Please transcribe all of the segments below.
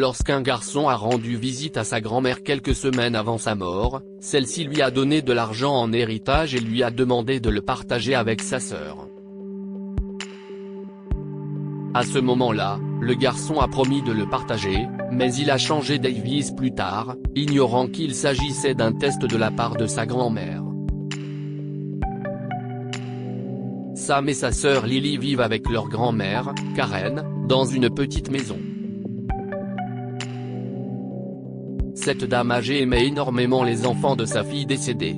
Lorsqu'un garçon a rendu visite à sa grand-mère quelques semaines avant sa mort, celle-ci lui a donné de l'argent en héritage et lui a demandé de le partager avec sa sœur. À ce moment-là, le garçon a promis de le partager, mais il a changé d'avis plus tard, ignorant qu'il s'agissait d'un test de la part de sa grand-mère. Sam et sa sœur Lily vivent avec leur grand-mère, Karen, dans une petite maison. Cette dame âgée aimait énormément les enfants de sa fille décédée.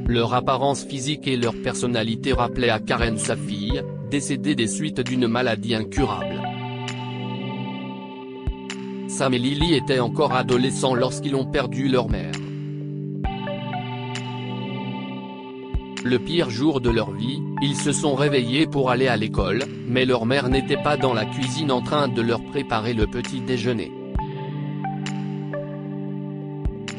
Leur apparence physique et leur personnalité rappelaient à Karen sa fille, décédée des suites d'une maladie incurable. Sam et Lily étaient encore adolescents lorsqu'ils ont perdu leur mère. Le pire jour de leur vie, ils se sont réveillés pour aller à l'école, mais leur mère n'était pas dans la cuisine en train de leur préparer le petit déjeuner.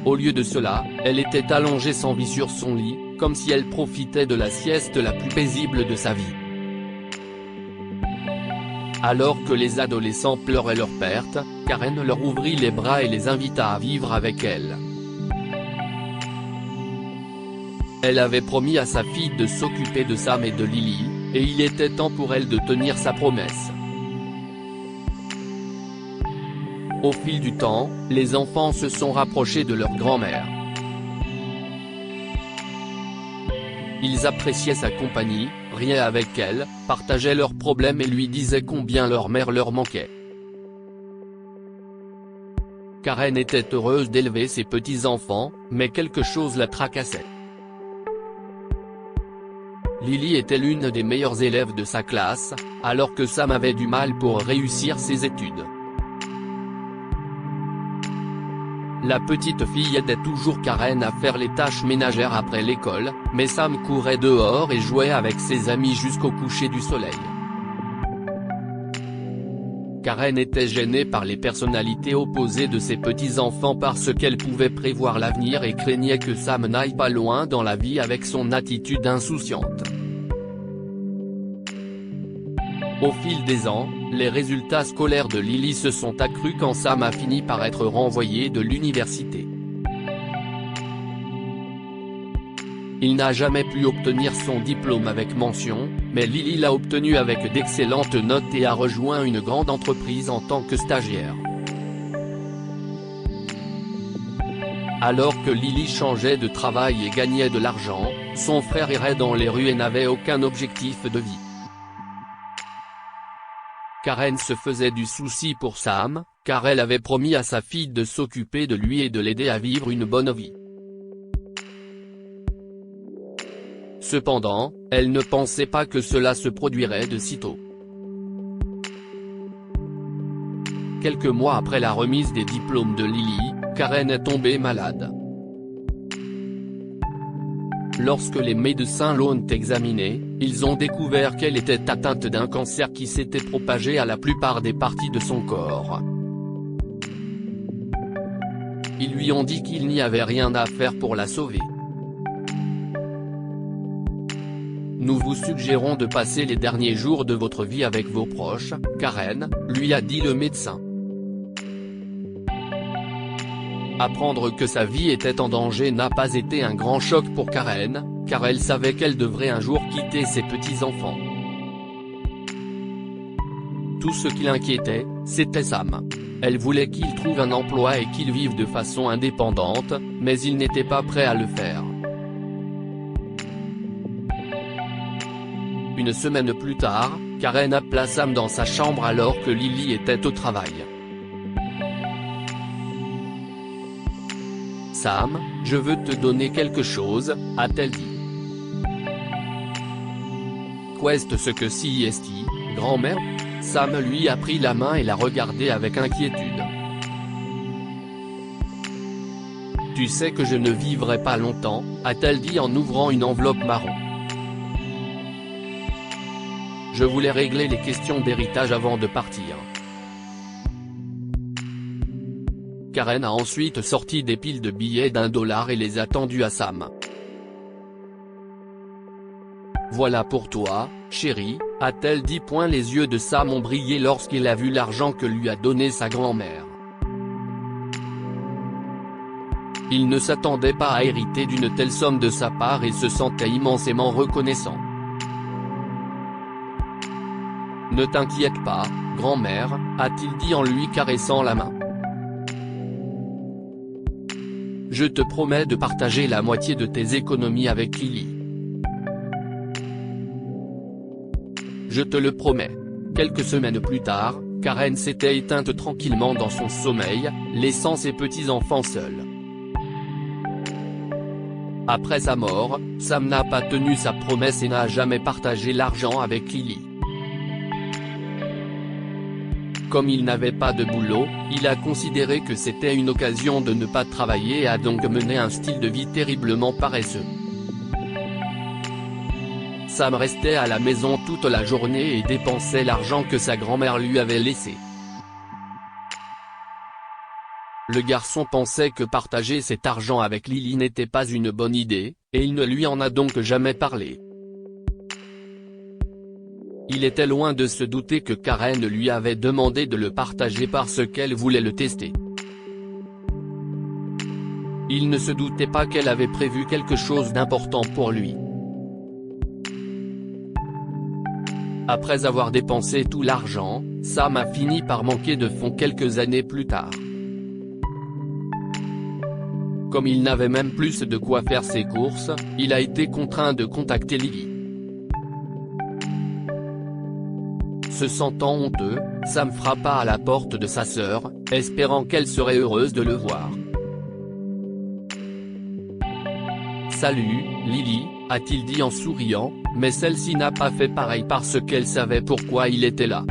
Au lieu de cela, elle était allongée sans vie sur son lit, comme si elle profitait de la sieste la plus paisible de sa vie. Alors que les adolescents pleuraient leur perte, Karen leur ouvrit les bras et les invita à vivre avec elle. Elle avait promis à sa fille de s'occuper de Sam et de Lily, et il était temps pour elle de tenir sa promesse. Au fil du temps, les enfants se sont rapprochés de leur grand-mère. Ils appréciaient sa compagnie, riaient avec elle, partageaient leurs problèmes et lui disaient combien leur mère leur manquait. Karen était heureuse d'élever ses petits-enfants, mais quelque chose la tracassait. Lily était l'une des meilleures élèves de sa classe, alors que Sam avait du mal pour réussir ses études. La petite fille aidait toujours Karen à faire les tâches ménagères après l'école, mais Sam courait dehors et jouait avec ses amis jusqu'au coucher du soleil. Karen était gênée par les personnalités opposées de ses petits-enfants parce qu'elle pouvait prévoir l'avenir et craignait que Sam n'aille pas loin dans la vie avec son attitude insouciante. Au fil des ans, les résultats scolaires de Lily se sont accrus quand Sam a fini par être renvoyé de l'université. Il n'a jamais pu obtenir son diplôme avec mention, mais Lily l'a obtenu avec d'excellentes notes et a rejoint une grande entreprise en tant que stagiaire. Alors que Lily changeait de travail et gagnait de l'argent, son frère errait dans les rues et n'avait aucun objectif de vie. Karen se faisait du souci pour Sam, car elle avait promis à sa fille de s'occuper de lui et de l'aider à vivre une bonne vie. Cependant, elle ne pensait pas que cela se produirait de sitôt. Quelques mois après la remise des diplômes de Lily, Karen est tombée malade. Lorsque les médecins l'ont examinée, ils ont découvert qu'elle était atteinte d'un cancer qui s'était propagé à la plupart des parties de son corps. Ils lui ont dit qu'il n'y avait rien à faire pour la sauver. Nous vous suggérons de passer les derniers jours de votre vie avec vos proches, Karen, lui a dit le médecin. Apprendre que sa vie était en danger n'a pas été un grand choc pour Karen, car elle savait qu'elle devrait un jour quitter ses petits-enfants. Tout ce qui l'inquiétait, c'était Sam. Elle voulait qu'il trouve un emploi et qu'il vive de façon indépendante, mais il n'était pas prêt à le faire. Une semaine plus tard, Karen appela Sam dans sa chambre alors que Lily était au travail. Sam, je veux te donner quelque chose, a-t-elle dit. Qu'est-ce que c'est, grand-mère? Sam lui a pris la main et l'a regardé avec inquiétude. Tu sais que je ne vivrai pas longtemps, a-t-elle dit en ouvrant une enveloppe marron. Je voulais régler les questions d'héritage avant de partir. Karen a ensuite sorti des piles de billets d'1 $ et les a tendus à Sam. Voilà pour toi, chérie, a-t-elle dit. Les yeux de Sam ont brillé lorsqu'il a vu l'argent que lui a donné sa grand-mère. Il ne s'attendait pas à hériter d'une telle somme de sa part et se sentait immensément reconnaissant. Ne t'inquiète pas, grand-mère, a-t-il dit en lui caressant la main. Je te promets de partager la moitié de tes économies avec Lily. Je te le promets. Quelques semaines plus tard, Karen s'était éteinte tranquillement dans son sommeil, laissant ses petits-enfants seuls. Après sa mort, Sam n'a pas tenu sa promesse et n'a jamais partagé l'argent avec Lily. Comme il n'avait pas de boulot, il a considéré que c'était une occasion de ne pas travailler et a donc mené un style de vie terriblement paresseux. Sam restait à la maison toute la journée et dépensait l'argent que sa grand-mère lui avait laissé. Le garçon pensait que partager cet argent avec Lily n'était pas une bonne idée, et il ne lui en a donc jamais parlé. Il était loin de se douter que Karen lui avait demandé de le partager parce qu'elle voulait le tester. Il ne se doutait pas qu'elle avait prévu quelque chose d'important pour lui. Après avoir dépensé tout l'argent, Sam a fini par manquer de fonds quelques années plus tard. Comme il n'avait même plus de quoi faire ses courses, il a été contraint de contacter Lily. Se sentant honteux, Sam frappa à la porte de sa sœur, espérant qu'elle serait heureuse de le voir. « Salut, Lily », a-t-il dit en souriant, mais celle-ci n'a pas fait pareil parce qu'elle savait pourquoi il était là.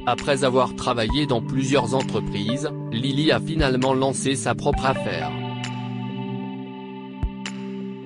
Après avoir travaillé dans plusieurs entreprises, Lily a finalement lancé sa propre affaire.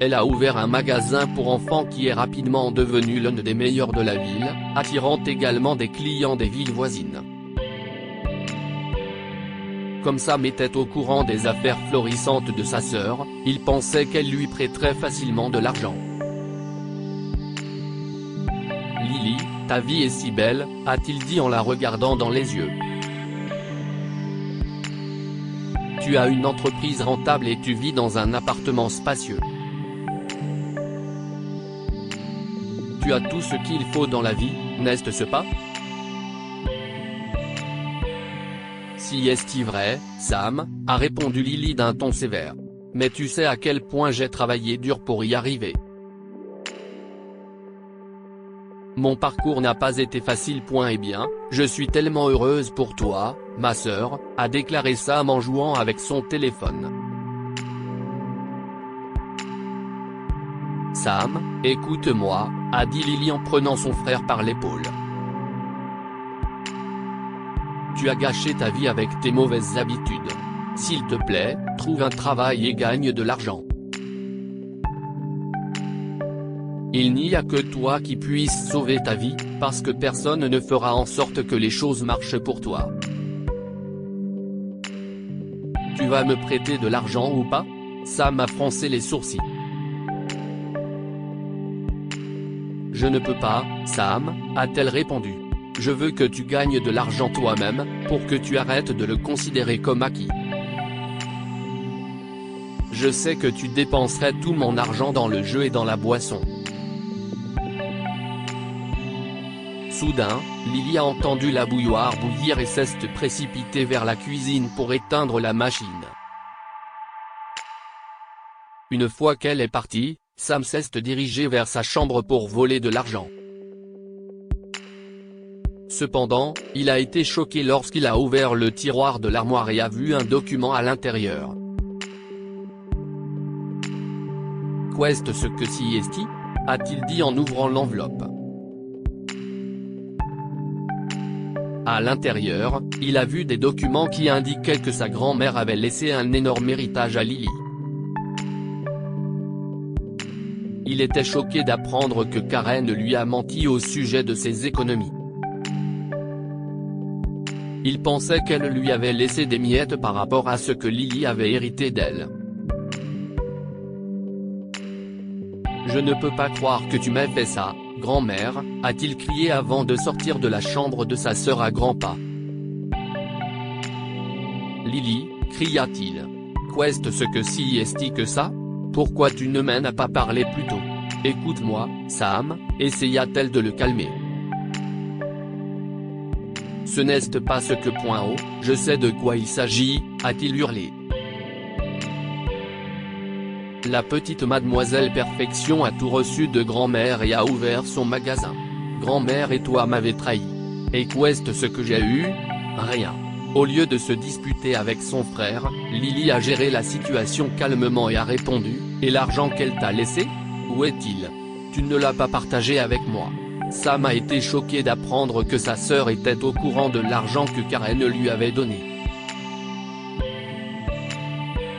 Elle a ouvert un magasin pour enfants qui est rapidement devenu l'un des meilleurs de la ville, attirant également des clients des villes voisines. Comme Sam était au courant des affaires florissantes de sa sœur, il pensait qu'elle lui prêterait facilement de l'argent. « Lily, ta vie est si belle », a-t-il dit en la regardant dans les yeux. « Tu as une entreprise rentable et tu vis dans un appartement spacieux. Tu as tout ce qu'il faut dans la vie, n'est-ce pas ? » Si est-ce vrai, Sam, a répondu Lily d'un ton sévère. Mais tu sais à quel point j'ai travaillé dur pour y arriver. Mon parcours n'a pas été facile. Eh bien, je suis tellement heureuse pour toi, ma sœur, a déclaré Sam en jouant avec son téléphone. Sam, écoute-moi, a dit Lily en prenant son frère par l'épaule. Tu as gâché ta vie avec tes mauvaises habitudes. S'il te plaît, trouve un travail et gagne de l'argent. Il n'y a que toi qui puisse sauver ta vie, parce que personne ne fera en sorte que les choses marchent pour toi. Tu vas me prêter de l'argent ou pas ? Sam a froncé les sourcils. Je ne peux pas, Sam, a-t-elle répondu. Je veux que tu gagnes de l'argent toi-même, pour que tu arrêtes de le considérer comme acquis. Je sais que tu dépenserais tout mon argent dans le jeu et dans la boisson. Soudain, Lily a entendu la bouilloire bouillir et s'est précipitée vers la cuisine pour éteindre la machine. Une fois qu'elle est partie, Sam s'est dirigé vers sa chambre pour voler de l'argent. Cependant, il a été choqué lorsqu'il a ouvert le tiroir de l'armoire et a vu un document à l'intérieur. « Qu'est-ce que si est-ce » a-t-il dit en ouvrant l'enveloppe. À l'intérieur, il a vu des documents qui indiquaient que sa grand-mère avait laissé un énorme héritage à Lily. Il était choqué d'apprendre que Karen lui a menti au sujet de ses économies. Il pensait qu'elle lui avait laissé des miettes par rapport à ce que Lily avait hérité d'elle. Je ne peux pas croire que tu m'aies fait ça, grand-mère, a-t-il crié avant de sortir de la chambre de sa sœur à grands pas. Lily, cria-t-il. Qu'est-ce que si est que ça? Pourquoi tu ne m'en as pas parlé plus tôt? Écoute-moi, Sam, essaya-t-elle de le calmer. Ce n'est pas ce que point haut, je sais de quoi il s'agit, a-t-il hurlé. La petite mademoiselle Perfection a tout reçu de grand-mère et a ouvert son magasin. Grand-mère et toi m'avez trahi. Et qu'est-ce que j'ai eu? Rien. Au lieu de se disputer avec son frère, Lily a géré la situation calmement et a répondu, et l'argent qu'elle t'a laissé? Où est-il? Tu ne l'as pas partagé avec moi. Sam a été choqué d'apprendre que sa sœur était au courant de l'argent que Karen lui avait donné.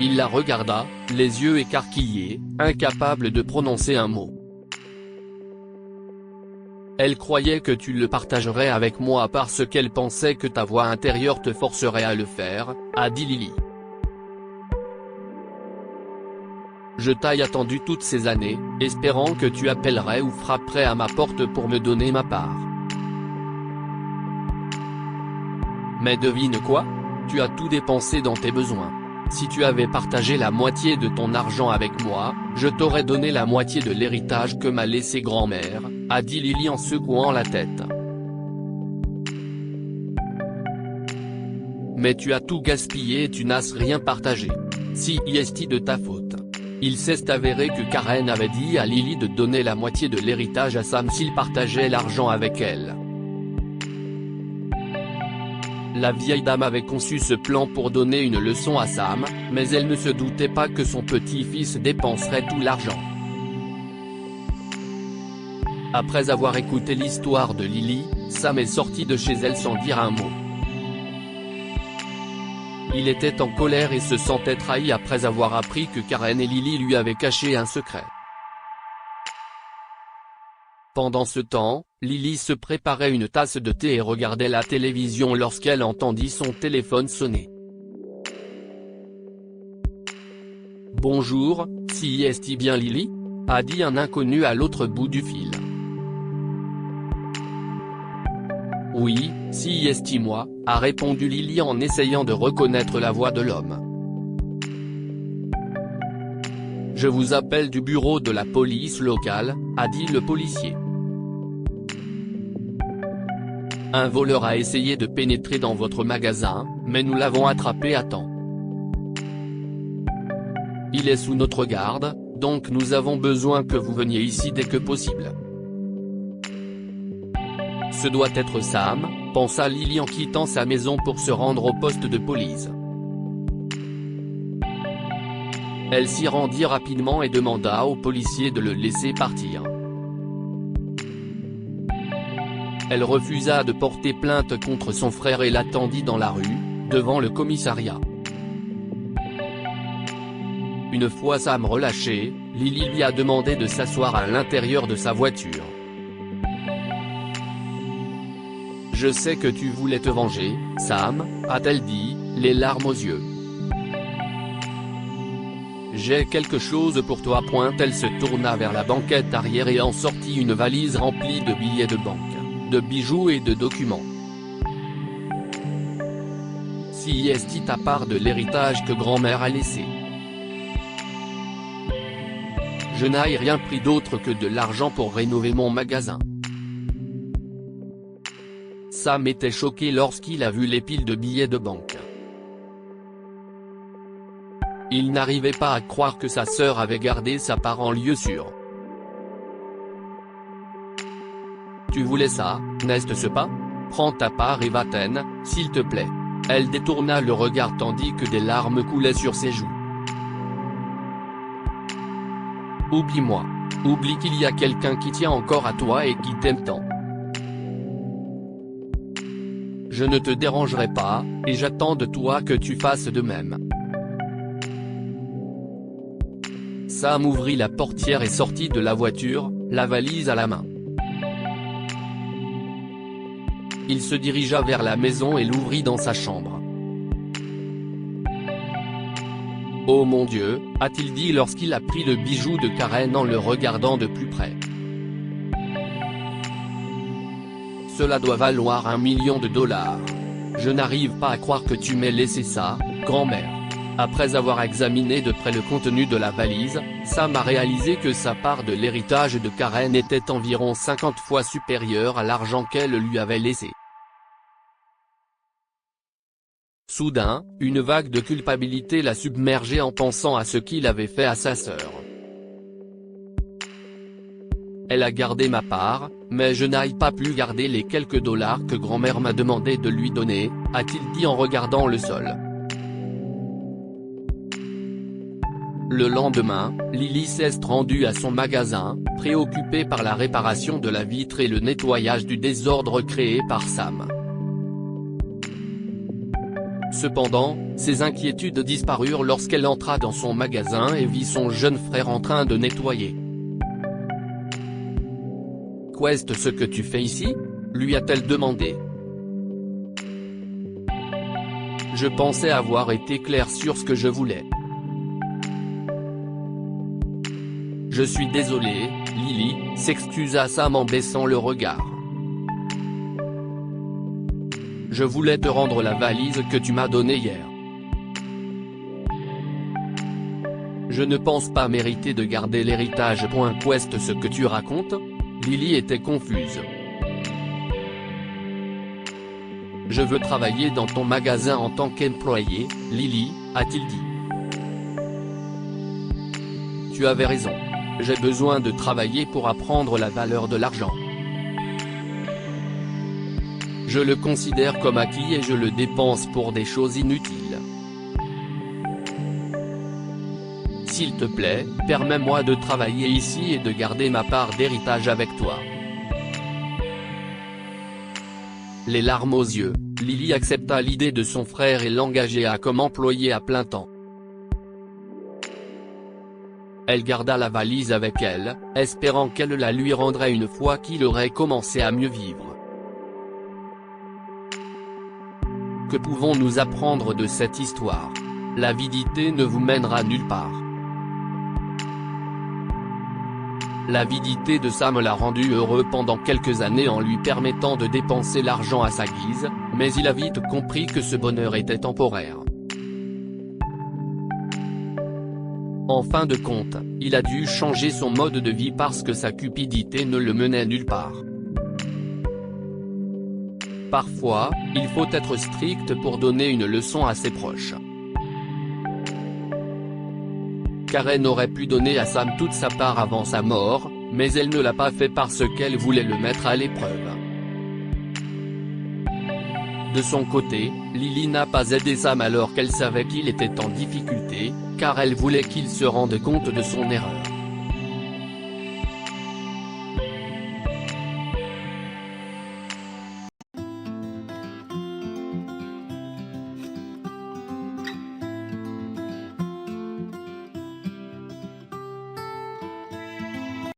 Il la regarda, les yeux écarquillés, incapable de prononcer un mot. Elle croyait que tu le partagerais avec moi parce qu'elle pensait que ta voix intérieure te forcerait à le faire, a dit Lily. Je t'ai attendu toutes ces années, espérant que tu appellerais ou frapperais à ma porte pour me donner ma part. Mais devine quoi? Tu as tout dépensé dans tes besoins. Si tu avais partagé la moitié de ton argent avec moi, je t'aurais donné la moitié de l'héritage que m'a laissé grand-mère, a dit Lily en secouant la tête. Mais tu as tout gaspillé et tu n'as rien partagé. Si est de ta faute. Il s'est avéré que Karen avait dit à Lily de donner la moitié de l'héritage à Sam s'il partageait l'argent avec elle. La vieille dame avait conçu ce plan pour donner une leçon à Sam, mais elle ne se doutait pas que son petit-fils dépenserait tout l'argent. Après avoir écouté l'histoire de Lily, Sam est sorti de chez elle sans dire un mot. Il était en colère et se sentait trahi après avoir appris que Karen et Lily lui avaient caché un secret. Pendant ce temps, Lily se préparait une tasse de thé et regardait la télévision lorsqu'elle entendit son téléphone sonner. « Bonjour, si est bien Lily ?» a dit un inconnu à l'autre bout du fil. « Oui, si est moi », a répondu Lily en essayant de reconnaître la voix de l'homme. « Je vous appelle du bureau de la police locale », a dit le policier. « Un voleur a essayé de pénétrer dans votre magasin, mais nous l'avons attrapé à temps. Il est sous notre garde, donc nous avons besoin que vous veniez ici dès que possible. » Ce doit être Sam, pensa Lily en quittant sa maison pour se rendre au poste de police. Elle s'y rendit rapidement et demanda au policier de le laisser partir. Elle refusa de porter plainte contre son frère et l'attendit dans la rue, devant le commissariat. Une fois Sam relâché, Lily lui a demandé de s'asseoir à l'intérieur de sa voiture. « Je sais que tu voulais te venger, Sam, » a-t-elle dit, les larmes aux yeux. « J'ai quelque chose pour toi. » Elle se tourna vers la banquette arrière et en sortit une valise remplie de billets de banque, de bijoux et de documents. « Si est ta part de l'héritage que grand-mère a laissé. Je n'ai rien pris d'autre que de l'argent pour rénover mon magasin. » Sam était choqué lorsqu'il a vu les piles de billets de banque. Il n'arrivait pas à croire que sa sœur avait gardé sa part en lieu sûr. « Tu voulais ça, n'est-ce pas? Prends ta part et va-t'en, s'il te plaît. » Elle détourna le regard tandis que des larmes coulaient sur ses joues. « Oublie-moi. Oublie qu'il y a quelqu'un qui tient encore à toi et qui t'aime tant. Je ne te dérangerai pas, et j'attends de toi que tu fasses de même. » Sam ouvrit la portière et sortit de la voiture, la valise à la main. Il se dirigea vers la maison et l'ouvrit dans sa chambre. Oh mon Dieu, a-t-il dit lorsqu'il a pris le bijou de Karen en le regardant de plus près. Cela doit valoir $1 million. Je n'arrive pas à croire que tu m'aies laissé ça, grand-mère. Après avoir examiné de près le contenu de la valise, Sam a réalisé que sa part de l'héritage de Karen était environ 50 fois supérieure à l'argent qu'elle lui avait laissé. Soudain, une vague de culpabilité l'a submergé en pensant à ce qu'il avait fait à sa sœur. Elle a gardé ma part, mais je n'ai pas pu garder les quelques dollars que grand-mère m'a demandé de lui donner, a-t-il dit en regardant le sol. Le lendemain, Lily s'est rendue à son magasin, préoccupée par la réparation de la vitre et le nettoyage du désordre créé par Sam. Cependant, ses inquiétudes disparurent lorsqu'elle entra dans son magasin et vit son jeune frère en train de nettoyer. « Qu'est-ce ce que tu fais ici ?» lui a-t-elle demandé. « Je pensais avoir été clair sur ce que je voulais. » « Je suis désolé, Lily, » s'excusa Sam en baissant le regard. « Je voulais te rendre la valise que tu m'as donnée hier. Je ne pense pas mériter de garder l'héritage. Qu'est-ce ce que tu racontes ?» Lily était confuse. « Je veux travailler dans ton magasin en tant qu'employé, Lily, » a-t-il dit. « Tu avais raison. J'ai besoin de travailler pour apprendre la valeur de l'argent. Je le considère comme acquis et je le dépense pour des choses inutiles. S'il te plaît, permets-moi de travailler ici et de garder ma part d'héritage avec toi. » Les larmes aux yeux, Lily accepta l'idée de son frère et l'engagea comme employé à plein temps. Elle garda la valise avec elle, espérant qu'elle la lui rendrait une fois qu'il aurait commencé à mieux vivre. Que pouvons-nous apprendre de cette histoire? L'avidité ne vous mènera nulle part. L'avidité de Sam l'a rendu heureux pendant quelques années en lui permettant de dépenser l'argent à sa guise, mais il a vite compris que ce bonheur était temporaire. En fin de compte, il a dû changer son mode de vie parce que sa cupidité ne le menait nulle part. Parfois, il faut être strict pour donner une leçon à ses proches. Karen aurait pu donner à Sam toute sa part avant sa mort, mais elle ne l'a pas fait parce qu'elle voulait le mettre à l'épreuve. De son côté, Lily n'a pas aidé Sam alors qu'elle savait qu'il était en difficulté, car elle voulait qu'il se rende compte de son erreur.